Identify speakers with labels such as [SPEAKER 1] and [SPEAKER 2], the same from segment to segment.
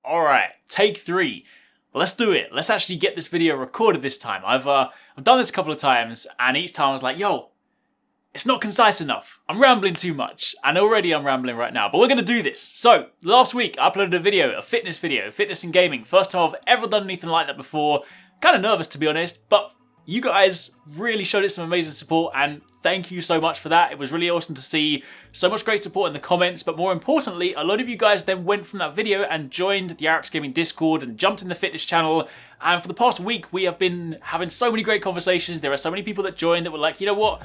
[SPEAKER 1] All right, take 3. Let's do it. Let's actually get this video recorded this time. I've done this a couple of times, and each time I was like, yo, it's not concise enough. I'm rambling too much, and already I'm rambling right now, but we're gonna do this. So, last week I uploaded a fitness video, fitness and gaming. First time I've ever done anything like that before. Kind of nervous, to be honest, but you guys really showed it some amazing support, and thank you so much for that. It was really awesome to see so much great support in the comments, but more importantly, a lot of you guys then went from that video and joined the Arekkz Gaming Discord and jumped in the fitness channel. And for the past week, we have been having so many great conversations. There are so many people that joined that were like, you know what?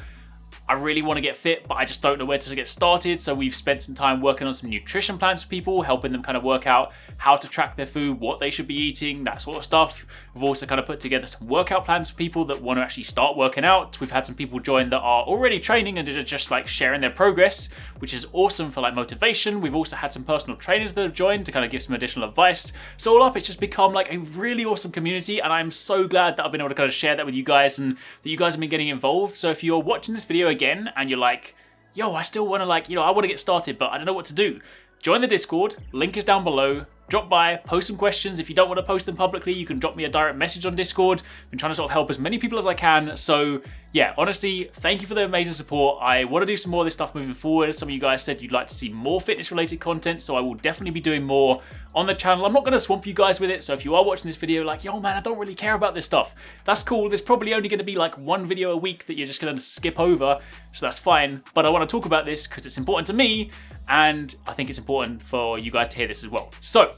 [SPEAKER 1] I really want to get fit, but I just don't know where to get started. So we've spent some time working on some nutrition plans for people, helping them kind of work out how to track their food, what they should be eating, that sort of stuff. We've also kind of put together some workout plans for people that want to actually start working out. We've had some people join that are already training and are just like sharing their progress, which is awesome for like motivation. We've also had some personal trainers that have joined to kind of give some additional advice. So all up, it's just become like a really awesome community, and I'm so glad that I've been able to kind of share that with you guys and that you guys have been getting involved. So if you're watching this video again and you're like, yo, I still want to I want to get started, but I don't know what to do, join the Discord. Link is down below. Drop by, post some questions. If you don't want to post them publicly, you can drop me a direct message on Discord. I've been trying to sort of help as many people as I can. So yeah, honestly, thank you for the amazing support. I want to do some more of this stuff moving forward. Some of you guys said you'd like to see more fitness related content, so I will definitely be doing more on the channel. I'm not going to swamp you guys with it, so if you are watching this video like, yo man, I don't really care about this stuff, that's cool. There's probably only going to be like one video a week that you're just going to skip over, so that's fine. But I want to talk about this because it's important to me, and I think it's important for you guys to hear this as well. So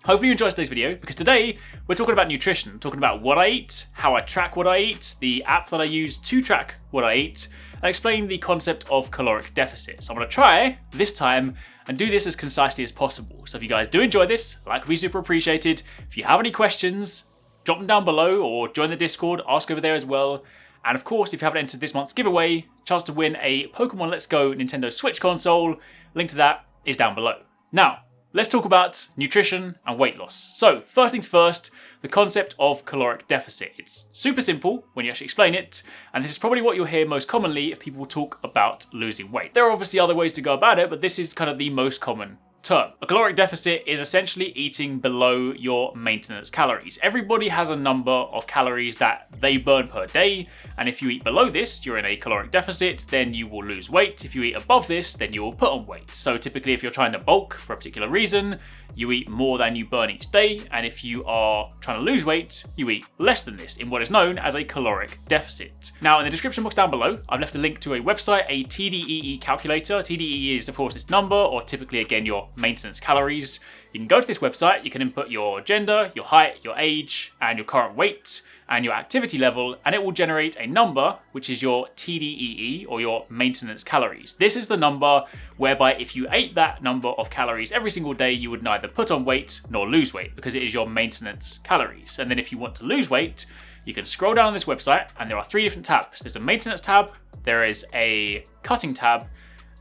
[SPEAKER 1] hopefully you enjoyed today's video, because today we're talking about nutrition, talking about what I eat, how I track what I eat, the app that I use to track what I eat, and explain the concept of caloric deficit. So I'm going to try this time and do this as concisely as possible. So if you guys do enjoy this, like would be super appreciated. If you have any questions, drop them down below or join the Discord, ask over there as well. And of course, if you haven't entered this month's giveaway, chance to win a Pokemon Let's Go Nintendo Switch console, link to that is down below. Now, let's talk about nutrition and weight loss. So first things first, the concept of caloric deficit. It's super simple when you actually explain it, and this is probably what you'll hear most commonly if people talk about losing weight. There are obviously other ways to go about it, but this is kind of the most common term. A caloric deficit is essentially eating below your maintenance calories. Everybody has a number of calories that they burn per day, and if you eat below this, you're in a caloric deficit, then you will lose weight. If you eat above this, then you will put on weight. So typically if you're trying to bulk for a particular reason, you eat more than you burn each day, and if you are trying to lose weight, you eat less than this in what is known as a caloric deficit. Now in the description box down below, I've left a link to a website, a Tdee Calculator. Tdee is of course this number, or typically again your maintenance calories. You can go to this website, you can input your gender, your height, your age, and your current weight, and your activity level, and it will generate a number, which is your TDEE, or your maintenance calories. This is the number whereby if you ate that number of calories every single day, you would neither put on weight nor lose weight, because it is your maintenance calories. And then if you want to lose weight, you can scroll down on this website, and there are 3 different tabs. There's a maintenance tab, there is a cutting tab,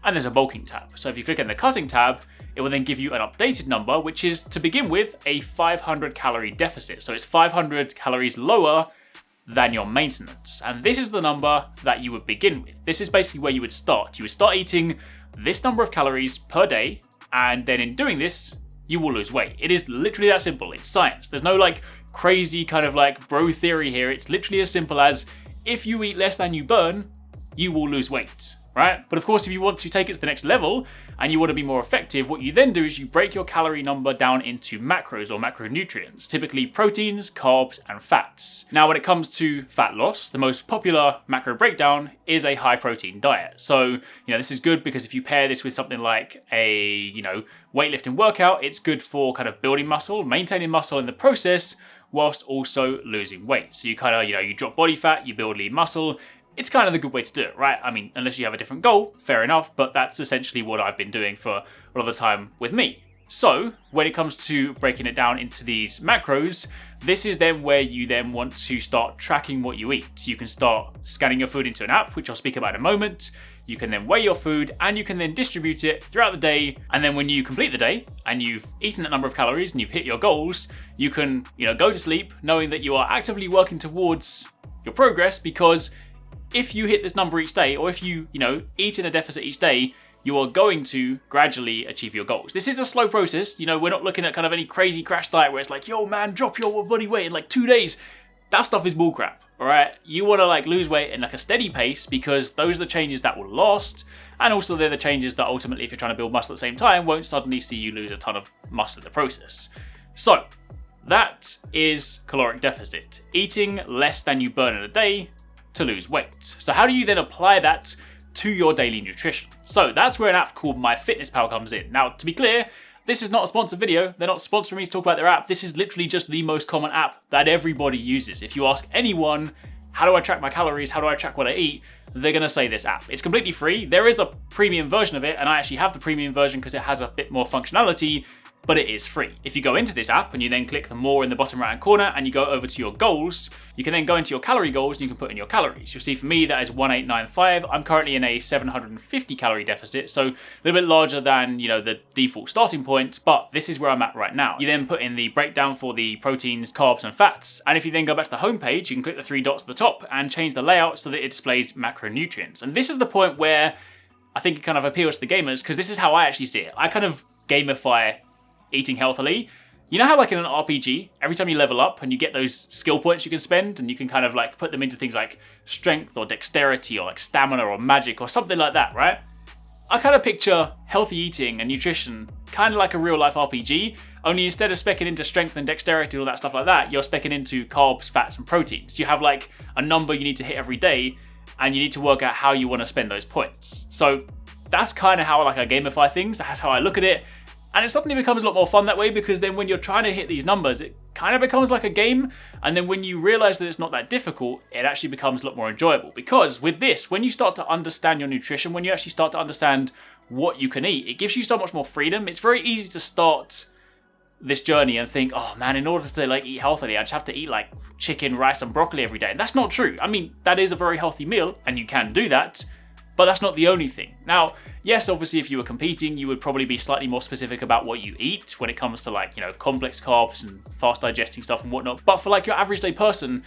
[SPEAKER 1] and there's a bulking tab. So if you click on the cutting tab, it will then give you an updated number, which is, to begin with, a 500 calorie deficit. So it's 500 calories lower than your maintenance. And this is the number that you would begin with. This is basically where you would start. You would start eating this number of calories per day, and then in doing this, you will lose weight. It is literally that simple. It's science. There's no like crazy kind of like bro theory here. It's literally as simple as if you eat less than you burn, you will lose weight. Right? But of course, if you want to take it to the next level and you want to be more effective, what you then do is you break your calorie number down into macros or macronutrients, typically proteins, carbs, and fats. Now, when it comes to fat loss, the most popular macro breakdown is a high protein diet. So, this is good because if you pair this with something like a, weightlifting workout, it's good for kind of building muscle, maintaining muscle in the process, whilst also losing weight. So you kind of, you drop body fat, you build lean muscle. It's kind of the good way to do it, right? I mean, unless you have a different goal, fair enough, but that's essentially what I've been doing for a lot of the time with me. So when it comes to breaking it down into these macros, this is then where you then want to start tracking what you eat. So you can start scanning your food into an app, which I'll speak about in a moment. You can then weigh your food and you can then distribute it throughout the day. And then when you complete the day and you've eaten that number of calories and you've hit your goals, you can, go to sleep knowing that you are actively working towards your progress, because if you hit this number each day, or if you, eat in a deficit each day, you are going to gradually achieve your goals. This is a slow process. You know, we're not looking at kind of any crazy crash diet where it's like, yo man, drop your body weight in like 2 days. That stuff is bullcrap, all right? You want to like lose weight in like a steady pace because those are the changes that will last. And also they're the changes that ultimately, if you're trying to build muscle at the same time, won't suddenly see you lose a ton of muscle in the process. So that is caloric deficit, eating less than you burn in a day to lose weight. So how do you then apply that to your daily nutrition? So that's where an app called MyFitnessPal comes in. Now, to be clear, this is not a sponsored video. They're not sponsoring me to talk about their app. This is literally just the most common app that everybody uses. If you ask anyone, how do I track my calories? How do I track what I eat? They're gonna say this app. It's completely free. There is a premium version of it, and I actually have the premium version because it has a bit more functionality, but it is free. If you go into this app and you then click the more in the bottom right hand corner and you go over to your goals, you can then go into your calorie goals and you can put in your calories. You'll see for me that is 1895. I'm currently in a 750 calorie deficit, so a little bit larger than, you know, the default starting point, but this is where I'm at right now. You then put in the breakdown for the proteins, carbs and fats, and if you then go back to the home page, you can click the 3 dots at the top and change the layout so that it displays macronutrients. And this is the point where I think it kind of appeals to the gamers, because this is how I actually see it. I kind of gamify eating healthily. You know how like in an RPG, every time you level up and you get those skill points you can spend and you can kind of like put them into things like strength or dexterity or like stamina or magic or something like that, right? I kind of picture healthy eating and nutrition kind of like a real life RPG, only instead of specking into strength and dexterity and all that stuff like that, you're specking into carbs, fats and proteins. You have like a number you need to hit every day and you need to work out how you want to spend those points. So that's kind of how like I gamify things. That's how I look at it. And it suddenly becomes a lot more fun that way, because then when you're trying to hit these numbers, it kind of becomes like a game. And then when you realize that it's not that difficult, it actually becomes a lot more enjoyable. Because with this, when you start to understand your nutrition, when you actually start to understand what you can eat, it gives you so much more freedom. It's very easy to start this journey and think, oh man, in order to like eat healthily, I just have to eat like chicken, rice and broccoli every day. And that's not true. I mean, that is a very healthy meal and you can do that, but that's not the only thing. Now, yes, obviously if you were competing, you would probably be slightly more specific about what you eat when it comes to like, you know, complex carbs and fast digesting stuff and whatnot. But for like your average day person,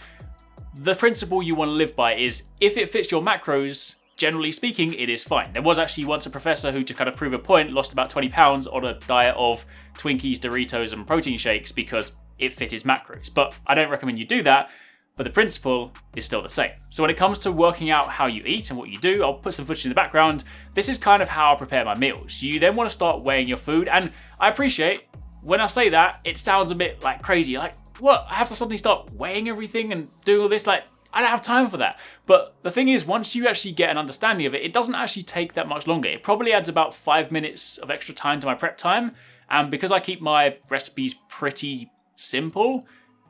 [SPEAKER 1] the principle you want to live by is if it fits your macros, generally speaking, it is fine. There was actually once a professor who, to kind of prove a point, lost about 20 pounds on a diet of Twinkies, Doritos and protein shakes because it fit his macros. But I don't recommend you do that. But the principle is still the same. So when it comes to working out how you eat and what you do, I'll put some footage in the background. This is kind of how I prepare my meals. You then want to start weighing your food. And I appreciate when I say that, it sounds a bit like crazy. Like, what? I have to suddenly start weighing everything and doing all this? Like, I don't have time for that. But the thing is, once you actually get an understanding of it, it doesn't actually take that much longer. It probably adds about 5 minutes of extra time to my prep time. And because I keep my recipes pretty simple,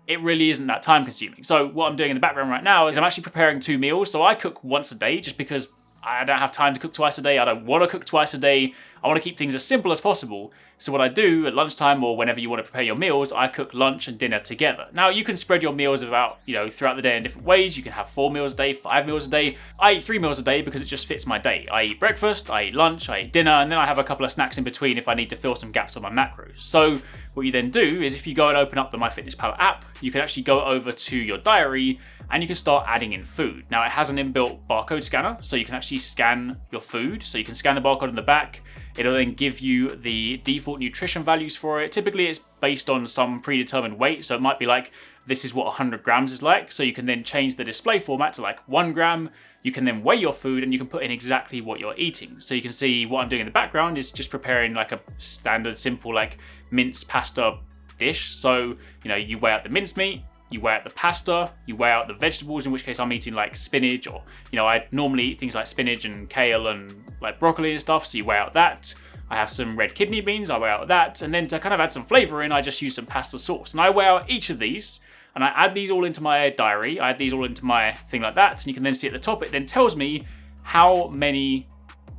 [SPEAKER 1] it really isn't that time consuming. So what I'm doing in the background right now is I'm actually preparing 2 meals. So I cook once a day just because I don't have time to cook twice a day. I don't want to cook twice a day. I want to keep things as simple as possible. So what I do at lunchtime or whenever you want to prepare your meals, I cook lunch and dinner together. Now you can spread your meals about, you know, throughout the day in different ways. You can have 4 meals a day, 5 meals a day. I eat 3 meals a day because it just fits my day. I eat breakfast, I eat lunch, I eat dinner, and then I have a couple of snacks in between if I need to fill some gaps on my macros. So what you then do is if you go and open up the MyFitnessPal app, you can actually go over to your diary and you can start adding in food. Now it has an inbuilt barcode scanner, so you can actually scan your food. So you can scan the barcode in the back. It'll then give you the default nutrition values for it. Typically it's based on some predetermined weight. So it might be like, this is what 100 grams is like. So you can then change the display format to like 1 gram. You can then weigh your food and you can put in exactly what you're eating. So you can see what I'm doing in the background is just preparing like a standard simple like minced pasta dish. So, you know, you weigh out the mincemeat, you weigh out the pasta, you weigh out the vegetables, in which case I'm eating like spinach or, you know, I normally eat things like spinach and kale and like broccoli and stuff. So you weigh out that. I have some red kidney beans, I weigh out that. And then to kind of add some flavor in, I just use some pasta sauce. And I weigh out each of these and I add these all into my diary. I add these all into my thing like that. And you can then see at the top, it then tells me how many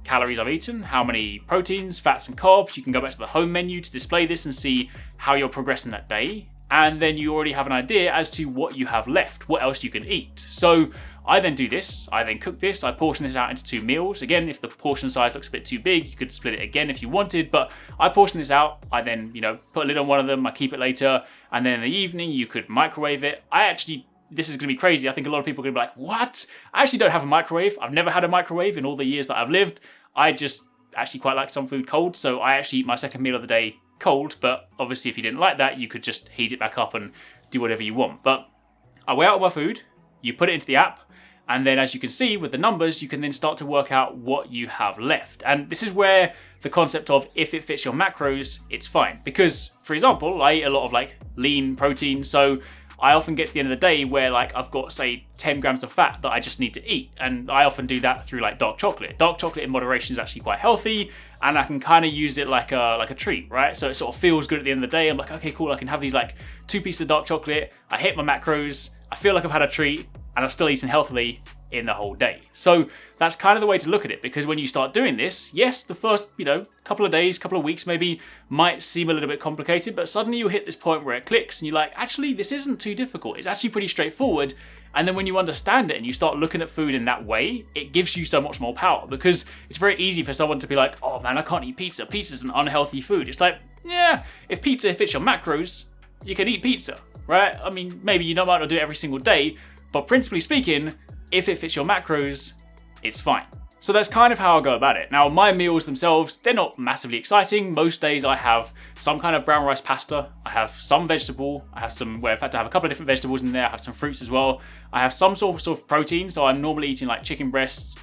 [SPEAKER 1] calories I've eaten, how many proteins, fats and carbs. You can go back to the home menu to display this and see how you're progressing that day. And then you already have an idea as to what you have left, what else you can eat. So I then do this, I then cook this, I portion this out into 2 meals. Again, if the portion size looks a bit too big, you could split it again if you wanted, but I portion this out, I then, you know, put a lid on one of them, I keep it later, and then in the evening you could microwave it. This is gonna be crazy. I think a lot of people are gonna be like, what? I actually don't have a microwave. I've never had a microwave in all the years that I've lived. I just actually quite like some food cold, so I actually eat my second meal of the day cold, but obviously if you didn't like that, you could just heat it back up and do whatever you want. But I weigh out my food, you put it into the app, and then as you can see with the numbers, you can then start to work out what you have left. And this is where the concept of if it fits your macros, it's fine. Because, for example, I eat a lot of like lean protein, so I often get to the end of the day where like I've got, say, 10 grams of fat that I just need to eat. And I often do that through like dark chocolate. Dark chocolate in moderation is actually quite healthy, and I can kind of use it like a treat, right? So it sort of feels good at the end of the day. I'm like, okay, cool, I can have these like 2 pieces of dark chocolate, I hit my macros, I feel like I've had a treat, and I've still eaten healthily in the whole day. So that's kind of the way to look at it, because when you start doing this, yes, the first, couple of days, couple of weeks maybe might seem a little bit complicated, but suddenly you hit this point where it clicks and you're like, actually, this isn't too difficult. It's actually pretty straightforward. And then when you understand it and you start looking at food in that way, it gives you so much more power, because it's very easy for someone to be like, oh man, I can't eat pizza. Pizza's an unhealthy food. It's like, yeah, if pizza fits your macros, you can eat pizza, right? I mean, maybe you might not do it every single day, but principally speaking, if it fits your macros, it's fine. So that's kind of how I go about it. Now, my meals themselves, they're not massively exciting. Most days I have some kind of brown rice pasta. I have some vegetable. I have some, in fact, I have a couple of different vegetables in there. I have some fruits as well. I have some sort of protein. So I'm normally eating like chicken breasts,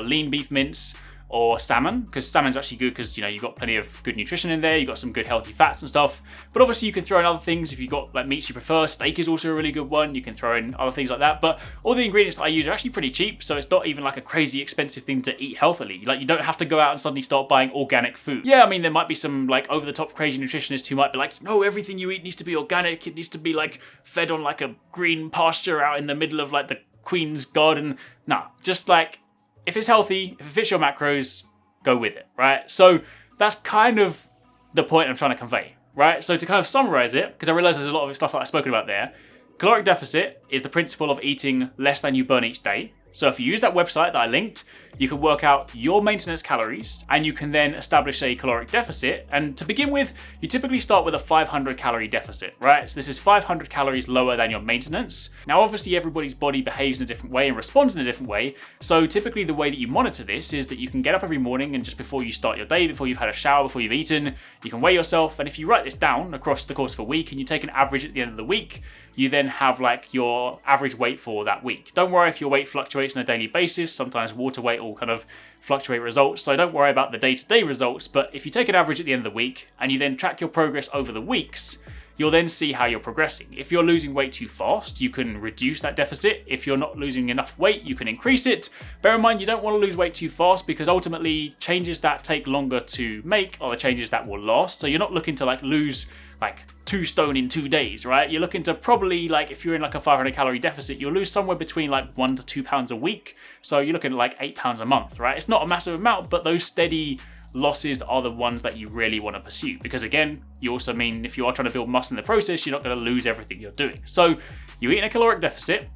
[SPEAKER 1] lean beef mince, or salmon, because salmon's actually good because, you've got plenty of good nutrition in there, you've got some good healthy fats and stuff. But obviously you can throw in other things if you've got like meats you prefer. Steak is also a really good one. You can throw in other things like that. But all the ingredients that I use are actually pretty cheap, so it's not even like a crazy expensive thing to eat healthily. Like, you don't have to go out and suddenly start buying organic food. Yeah, I mean, there might be some like over-the-top crazy nutritionists who might be like, no, everything you eat needs to be organic. It needs to be like fed on like a green pasture out in the middle of like the Queen's garden. Nah, just like, if it's healthy, if it fits your macros, go with it, right? So that's kind of the point I'm trying to convey, right? So to kind of summarize it, because I realize there's a lot of stuff that I've spoken about there, caloric deficit is the principle of eating less than you burn each day. So if you use that website that I linked, you can work out your maintenance calories and you can then establish a caloric deficit. And to begin with, you typically start with a 500 calorie deficit, right? So this is 500 calories lower than your maintenance. Now, obviously everybody's body behaves in a different way and responds in a different way. So typically the way that you monitor this is that you can get up every morning and just before you start your day, before you've had a shower, before you've eaten, you can weigh yourself. And if you write this down across the course of a week and you take an average at the end of the week, you then have like your average weight for that week. Don't worry if your weight fluctuates on a daily basis. Sometimes water weight will kind of fluctuate results, so don't worry about the day-to-day results. But if you take an average at the end of the week and you then track your progress over the weeks, you'll then see how you're progressing. If you're losing weight too fast, you can reduce that deficit. If you're not losing enough weight, you can increase it. Bear in mind, you don't want to lose weight too fast, because ultimately changes that take longer to make are the changes that will last. So you're not looking to like lose like 2 stone in 2 days, right? You're looking to probably, like, if you're in like a 500 calorie deficit, you'll lose somewhere between like 1 to 2 pounds a week. So you're looking at like 8 pounds a month, right? It's not a massive amount, but those steady losses are the ones that you really want to pursue, because again, you also mean if you are trying to build muscle in the process, you're not going to lose everything you're doing. So you eat in a caloric deficit,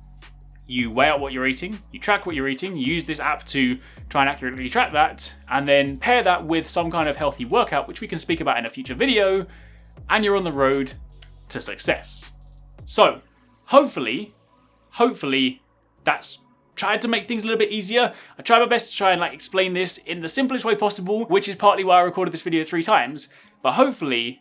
[SPEAKER 1] you weigh out what you're eating, you track what you're eating, you use this app to try and accurately track that, and then pair that with some kind of healthy workout, which we can speak about in a future video, and you're on the road to success. So hopefully that's tried to make things a little bit easier. I tried my best to try and like explain this in the simplest way possible, which is partly why I recorded this video 3 times, but hopefully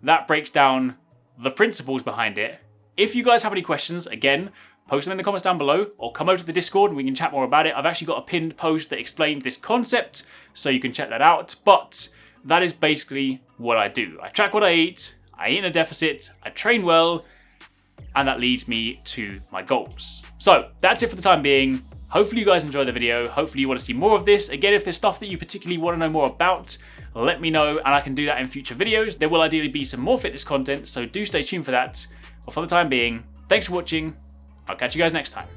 [SPEAKER 1] that breaks down the principles behind it. If you guys have any questions, again, post them in the comments down below, or come over to the Discord and we can chat more about it. I've actually got a pinned post that explains this concept, so you can check that out. But that is basically what I do. I track what I eat in a deficit, I train well, and that leads me to my goals. So that's it for the time being. Hopefully you guys enjoy the video. Hopefully you want to see more of this. Again, if there's stuff that you particularly want to know more about, let me know and I can do that in future videos. There will ideally be some more fitness content, so do stay tuned for that. But for the time being, thanks for watching. I'll catch you guys next time.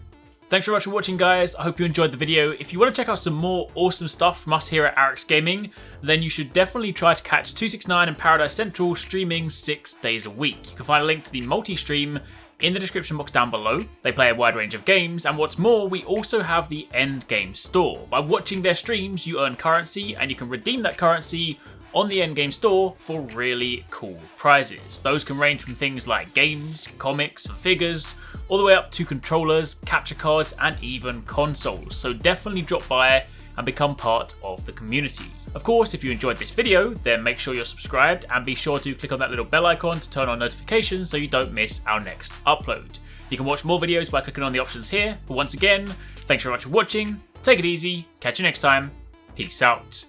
[SPEAKER 1] Thanks very much for watching, guys. I hope you enjoyed the video. If you want to check out some more awesome stuff from us here at Arekkz Gaming, then you should definitely try to catch 269 and Paradise Central streaming 6 days a week. You can find a link to the multi-stream in the description box down below. They play a wide range of games, and what's more, we also have the Endgame store. By watching their streams, you earn currency, and you can redeem that currency on the Endgame store for really cool prizes. Those can range from things like games, comics, and figures, all the way up to controllers, capture cards, and even consoles. So definitely drop by and become part of the community. Of course, if you enjoyed this video, then make sure you're subscribed and be sure to click on that little bell icon to turn on notifications so you don't miss our next upload. You can watch more videos by clicking on the options here, but once again, thanks very much for watching, take it easy, catch you next time, peace out.